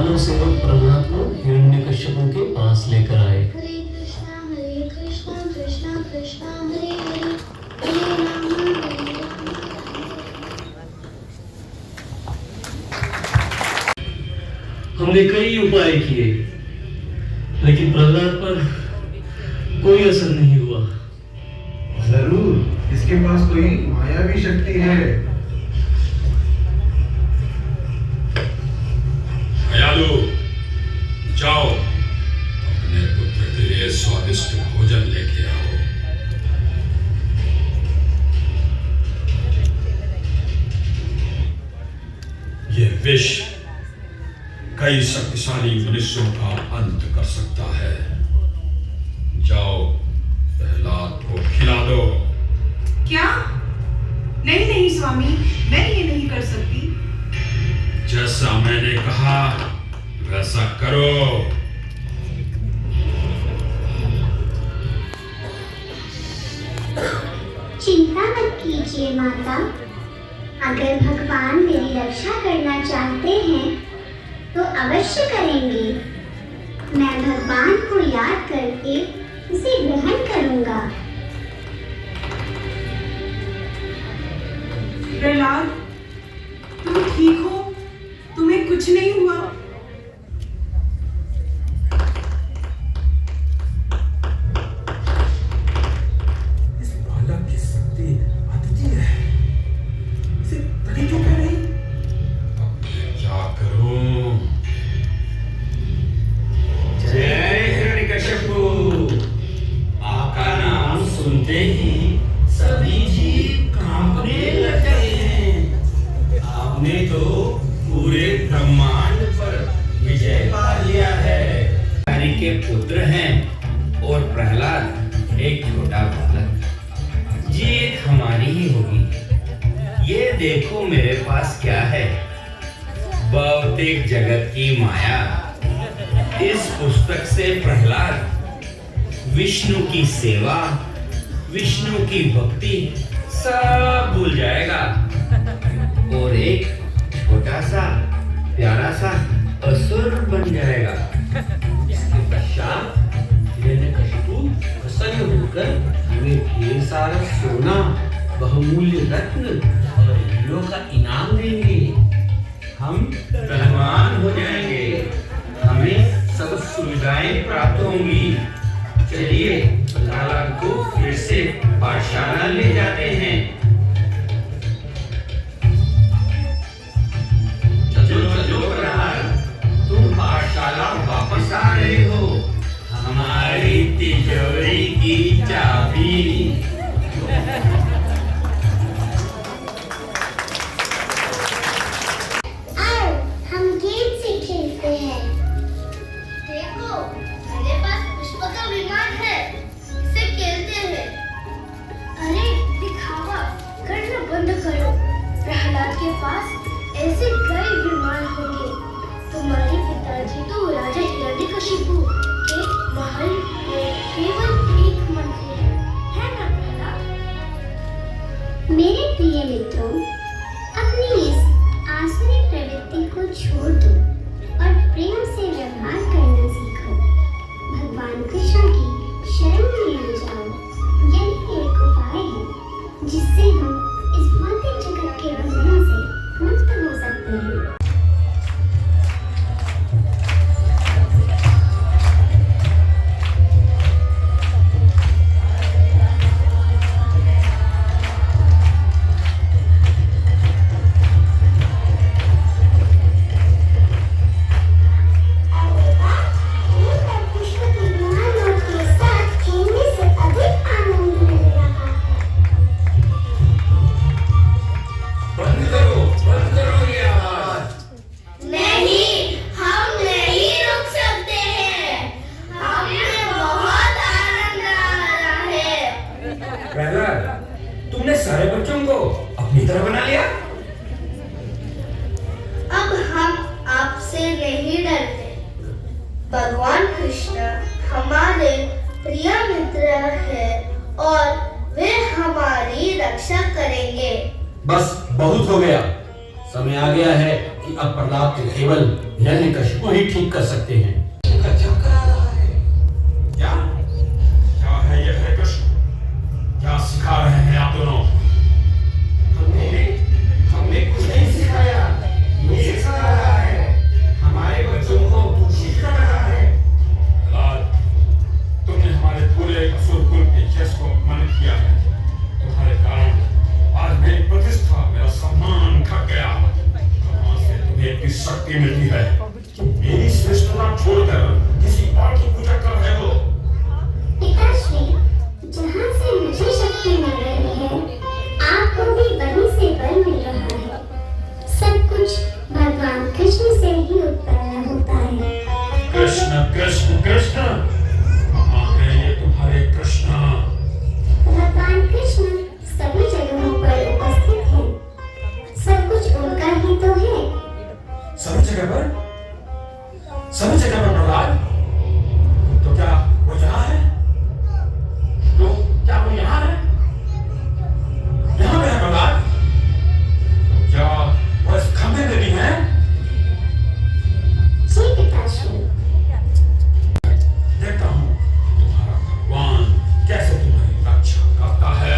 मानव सेवक प्रहलाद को हिरण्यकश्यप के पास लेकर आए। हरे कृष्णा कृष्णा कृष्णा हरे हरे, हरे राम हरे राम। हमने कई उपाय किए, लेकिन प्रहलाद पर कोई असर नहीं हुआ। जरूर इसके पास कोई मायावी शक्ति है। दयालु, जाओ अपने पुत्र के लिए स्वादिष्ट भोजन लेके आओ। ये विष कई शक्तिशाली मनुष्यों का अंत कर सकता है। जाओ प्रहलाद को खिला दो। क्या? नहीं नहीं स्वामी, मैं ये नहीं कर सकती। जैसा मैंने कहा वैसा करो। चिंता मत कीजिए माता, अगर भगवान मेरी रक्षा करना चाहते हैं तो अवश्य करेंगे। मैं भगवान को याद करके इसे ग्रहण करूंगा। प्रहलाद, तुम ठीक हो? तुम्हें कुछ नहीं हुआ? इस बालक की शक्ति अद्वितीय है। इसे तड़ी क्यों कह रही? अब मैं क्या करूं? जय हिरण्यकश्यपु। आपका नाम सुनते ही सभी जीव कांपने लग गए हैं। आपने तो पूरे ब्रह्मांड पर विजय पा लिया है। हरि के पुत्र हैं और प्रहलाद एक छोटा बालक। जीत हमारी ही होगी। ये देखो मेरे पास क्या है, भौतिक जगत की माया। इस पुस्तक से प्रहलाद विष्णु की सेवा, विष्णु की भक्ति सब भूल जाएगा और एक छोटा सा प्यारा सा असुर बन जाएगा। इसके पश्चात हिरण्यकशिपु प्रसन्न होकर हमें ढेर सारा सोना, बहुमूल्य रत्न और हीरों का इनाम देंगे। हम धनवान हो जाएंगे, हमें सब सुविधाएं प्राप्त होंगी। चलिए प्रहलाद को फिर से पाठशाला ले जाते हैं। चलो चलो प्रहलाद, तुम पाठशाला वापस आ रहे हो। हमारी तिजोरी की चाबी। आओ हम गेम से खेलते हैं। देखो मेरे पास पुष्प का विमान है, इसे खेलते हैं। अरे दिखावा करना बंद करो। प्रहलाद के पास ऐसे कई विमान होंगे। तुम्हारे पिताजी तो राजा हिरण्यकशिपु के महल में केवल एक मंत्री है ना प्रहलाद? मेरे प्रिय मित्रों, अपनी इस आसुरी प्रवृत्ति को छोड़ दो और प्रेम से व्यवहार करना सीखो। भगवान कृष्ण की शरण में आ जाओ। यही एक उपाय है जिससे हम इस भौतिक जगत के बंधनों से मुक्त हो सकते हैं। प्रहलाद, तुमने सारे बच्चों को अपनी तरह बना लिया। अब हम आपसे नहीं डरते। भगवान कृष्ण हमारे प्रिय मित्र हैं और वे हमारी रक्षा करेंगे। बस बहुत हो गया, समय आ गया है कि अब प्रहलाद को केवल हिरण्यकशिपु ही ठीक कर सकते हैं। क्या करा रहा है? क्या क्या है यह हरे कृष्ण? क्या सिखा रहे हैं आप दोनों? हमने कुछ नहीं सिखाया, ये सिखा रहा है। हमारे बच्चों को सिखा रहा है। प्रहलाद, तुमने हमारे पूरे असुर कुल के यश को अपमानित किया है। तुम्हारे कारण आज मेरी प्रतिष्ठा, मेरा सम्मान घट गया। कहां से तुम्हें इतनी शक्ति मिलती है? मेरी श्रेष्ठता छोड़कर किसी और की पूजा कर रहे हो। पिताश्री, जहाँ से मुझे शक्ति मिल रही है, आपको भी वहीं से बल मिल रहा है। सब कुछ भगवान कृष्ण से ही उत्पन्न होता है। कृष्ण कृष्ण कृष्ण, कहाँ है ये तुम्हारे कृष्ण? भगवान कृष्ण सभी जगहों पर उपस्थित हैं। सब कुछ उनका ही तो है। सभी जगह पर? सभी जगह पर प्रहलाद? तो क्या वो यहाँ है? तो क्या वो यहाँ है? यहाँ पे है प्रहलाद? तो क्या वो इस खंभे में भी है? जी पिताश्री। देखता हूँ तुम्हारा भगवान कैसे तुम्हारी रक्षा करता है।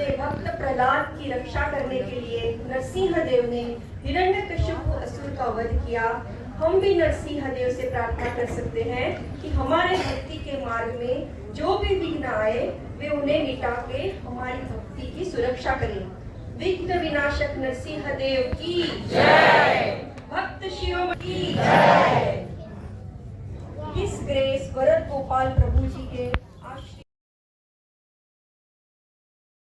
अपने भक्त प्रहलाद की रक्षा करने के लिए नरसिंह देव ने हिरण्यकश्यप असुर का वध किया। हम भी नरसिंह देव से प्रार्थना कर सकते हैं कि हमारे भक्ति के मार्ग में जो भी विघ्न आए वे उन्हें मिटा के हमारी भक्ति की सुरक्षा करें। विघ्न विनाशक नरसिंह देव की जय। भक्त शिव की जय। इस ग्रेस वरद गोपाल प्रभु जी के